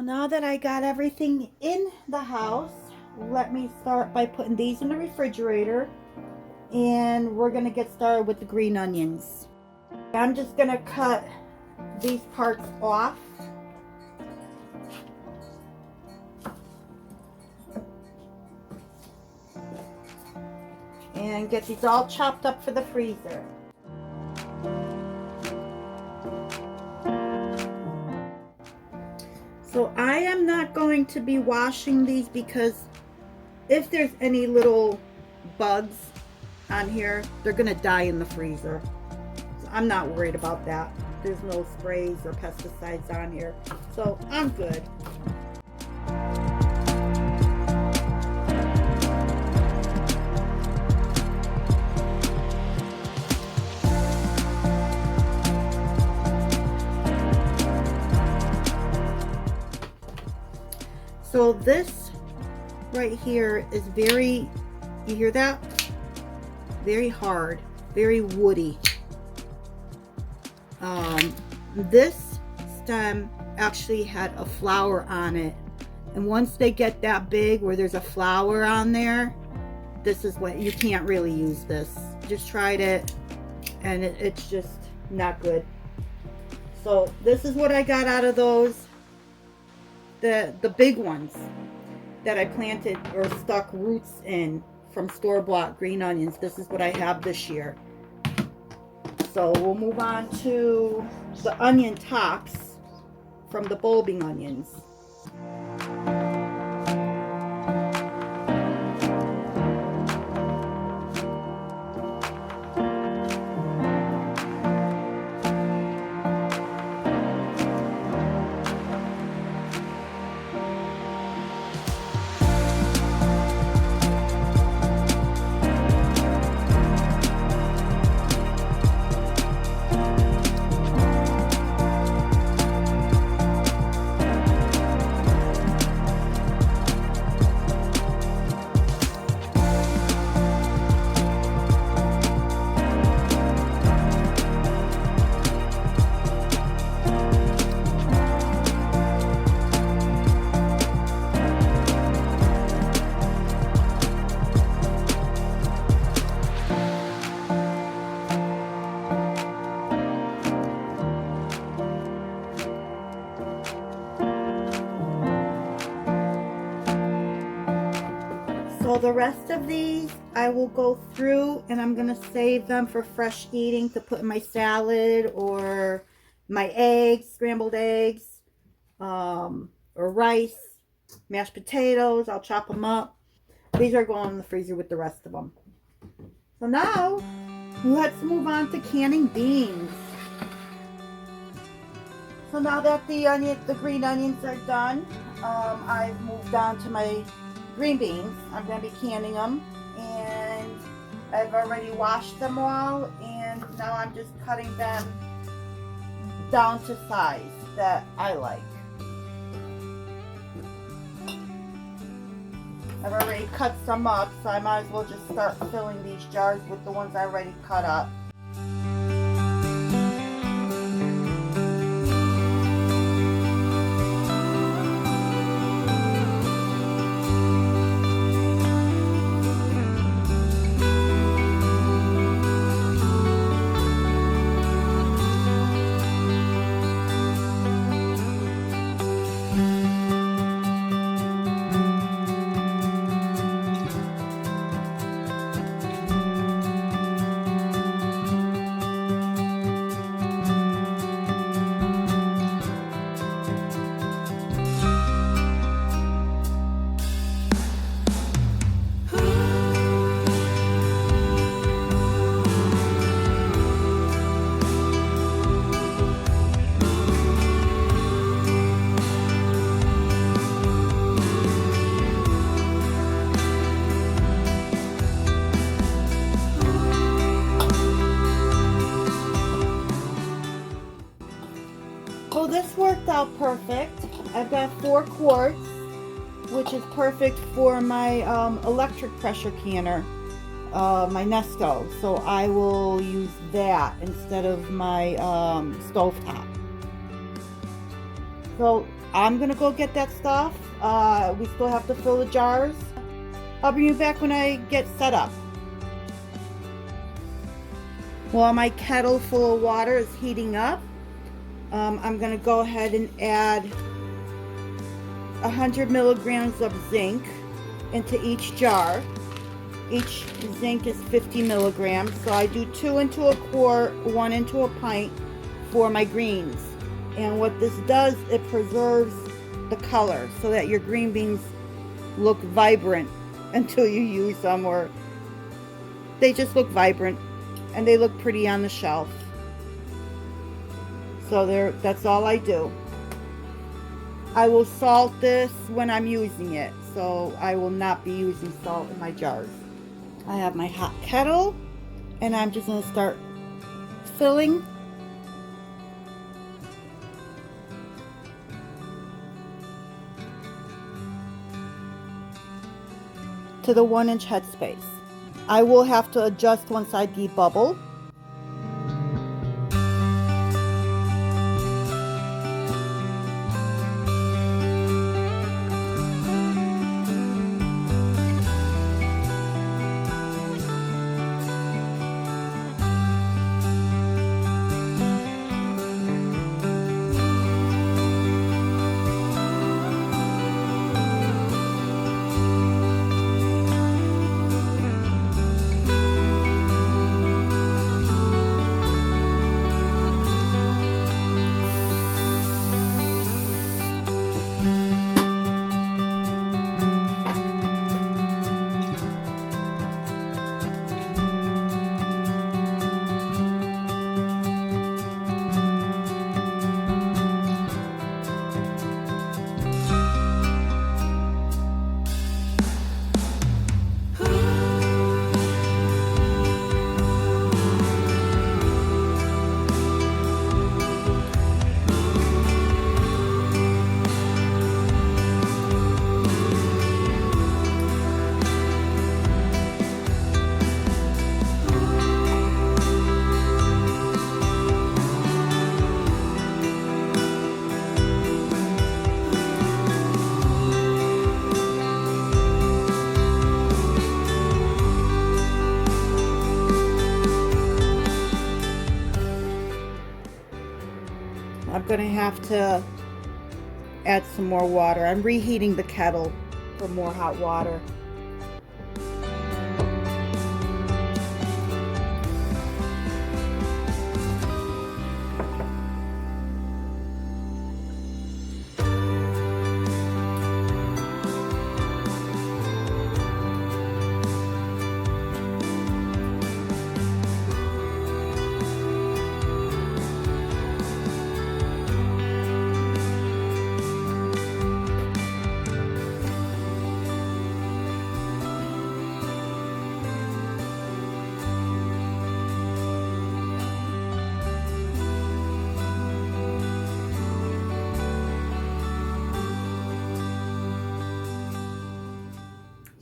Now that I got everything in the house, let me start by putting these in the refrigerator, and we're gonna get started with the green onions. I'm just gonna cut these parts off. And get these all chopped up for the freezer. So I am not going to be washing these because if there's any little bugs on here, they're gonna die in the freezer. So I'm not worried about that. There's no sprays or pesticides on here, so I'm good. So this right here is very, you hear that? Very hard, very woody. This stem actually had a flower on it. And once they get that big where there's a flower on there, this is what, you can't really use this. Just tried it and it's just not good. So this is what I got out of those. The big ones that I planted or stuck roots in from store-bought green onions. This is what I have this year. So we'll move on to the onion tops from the bulbing onions. So the rest of these I will go through and I'm going to save them for fresh eating to put in my salad or my eggs, scrambled eggs, or rice, mashed potatoes. I'll chop them up. These are going in the freezer with the rest of them. So now let's move on to canning beans. So now that the green onions are done, I've moved on to my green beans. I'm going to be canning them, and I've already washed them all, and now I'm just cutting them down to size that I like. I've already cut some up, so I might as well just start filling these jars with the ones I already cut up. So this worked out perfect. I've got 4 quarts, which is perfect for my electric pressure canner, my Nesto. So I will use that instead of my stovetop. So I'm gonna go get that stuff. We still have to fill the jars. I'll bring you back when I get set up. While my kettle full of water is heating up, I'm gonna go ahead and add 100 milligrams of zinc into each jar. Each zinc is 50 milligrams, so I do 2 into a quart, 1 into a pint for my greens. And what this does, it preserves the color so that your green beans look vibrant until you use them, or they just look vibrant and they look pretty on the shelf. So that's all I do. I will salt this when I'm using it, so I will not be using salt in my jars. I have my hot kettle, and I'm just going to start filling. To the 1-inch headspace. I will have to adjust once I debubble. I'm going to have to add some more water. I'm reheating the kettle for more hot water.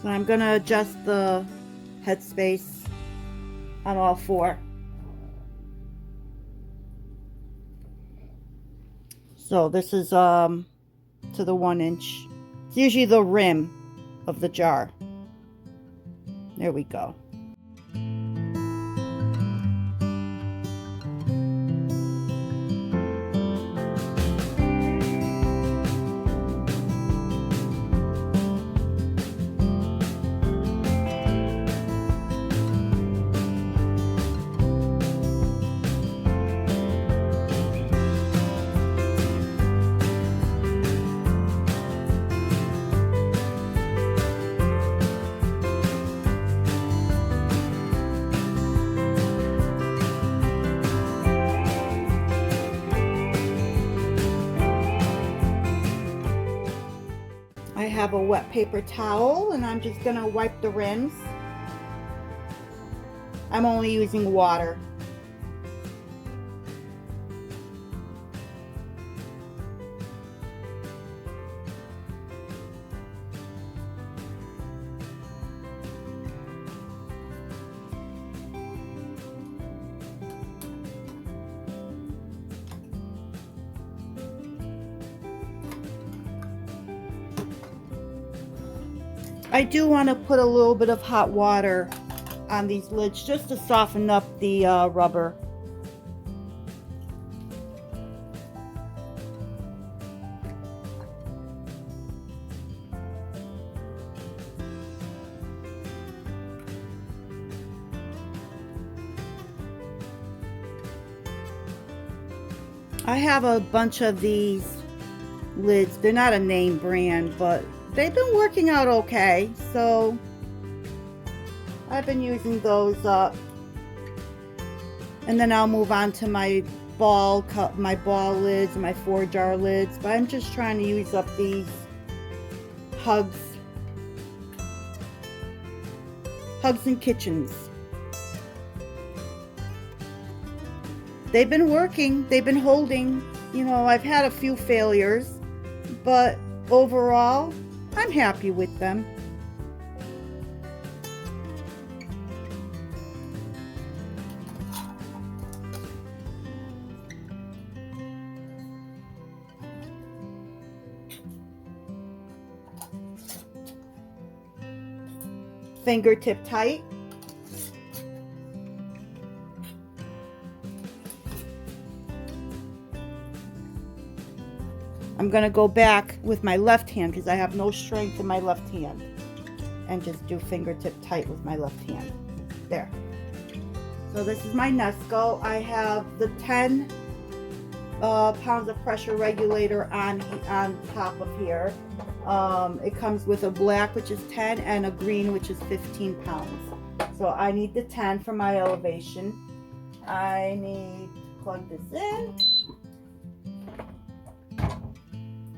So I'm going to adjust the headspace on all 4. So this is to the 1-inch. It's usually the rim of the jar. There we go. I have a wet paper towel and I'm just going to wipe the rims. I'm only using water. I do want to put a little bit of hot water on these lids just to soften up the rubber. I have a bunch of these lids. They're not a name brand, but they've been working out okay, so I've been using those up. And then I'll move on to my ball lids and my 4-jar lids, but I'm just trying to use up these Hugs and Kitchens. They've been working, they've been holding. You know, I've had a few failures, but overall, I'm happy with them. Fingertip tight. I'm going to go back with my left hand because I have no strength in my left hand, and just do fingertip tight with my left hand. There. So this is my Nesco. I have the 10 pounds of pressure regulator on top of here. It comes with a black, which is 10, and a green, which is 15 pounds. So I need the 10 for my elevation. I need to plug this in.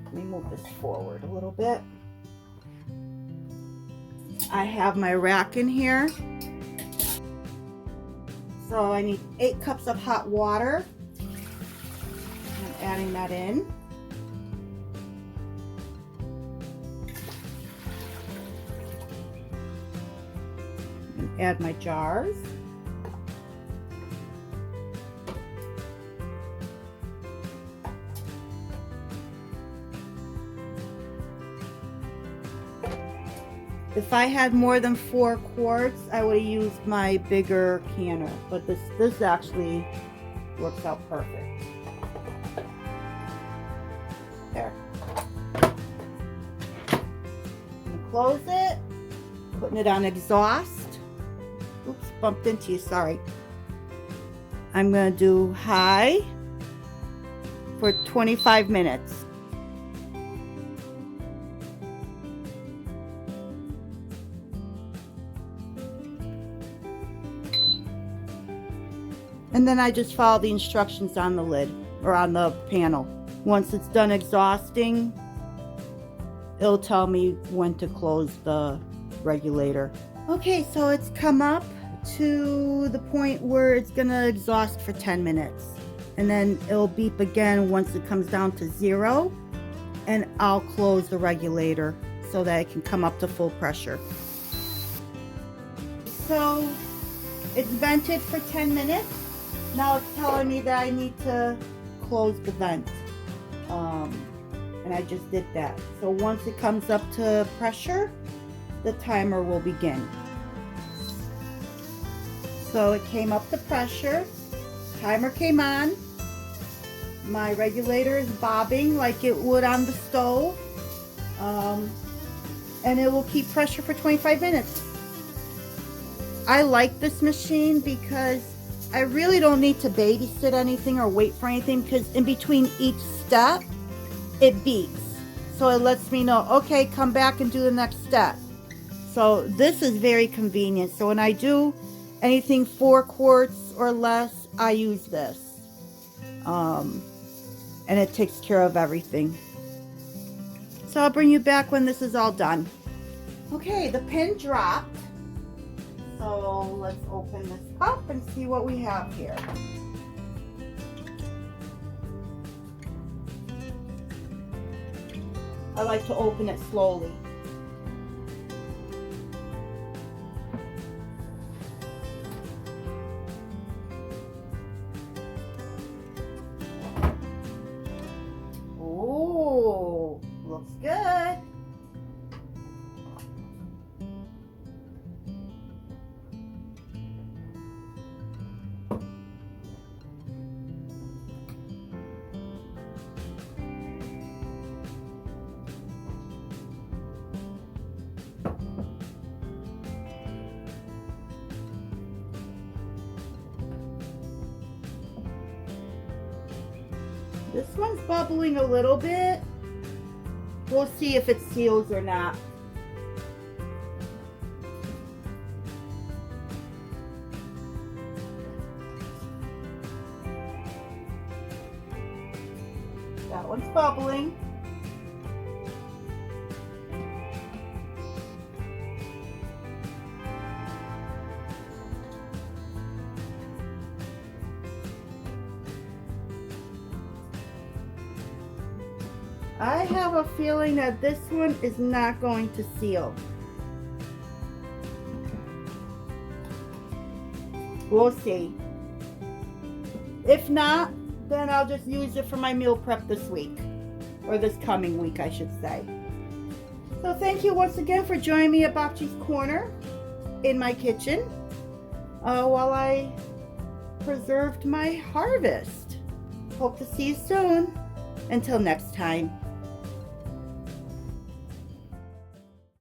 Let me move this forward a little bit. I have my rack in here. So I need 8 cups of hot water. I'm adding that in. And add my jars. If I had more than 4 quarts, I would have used my bigger canner, but this actually works out perfect. There. I'm gonna close it, putting it on exhaust. Oops, bumped into you, sorry. I'm gonna do high for 25 minutes. And then I just follow the instructions on the lid, or on the panel. Once it's done exhausting, it'll tell me when to close the regulator. Okay, so it's come up to the point where it's gonna exhaust for 10 minutes. And then it'll beep again once it comes down to 0. And I'll close the regulator so that it can come up to full pressure. So it's vented for 10 minutes. Now it's telling me that I need to close the vent. And I just did that. So once it comes up to pressure, the timer will begin. So it came up to pressure. Timer came on. My regulator is bobbing like it would on the stove. And it will keep pressure for 25 minutes. I like this machine because I really don't need to babysit anything or wait for anything, because in between each step, it beeps. So it lets me know, okay, come back and do the next step. So this is very convenient. So when I do anything 4 quarts or less, I use this. And it takes care of everything. So I'll bring you back when this is all done. Okay, the pin dropped. So let's open this up and see what we have here. I like to open it slowly. Ooh, looks good. This one's bubbling a little bit. We'll see if it seals or not. That one's bubbling. I have a feeling that this one is not going to seal. We'll see. If not, then I'll just use it for my meal prep this week. Or this coming week, I should say. So thank you once again for joining me at Bakchi's Corner in my kitchen while I preserved my harvest. Hope to see you soon. Until next time.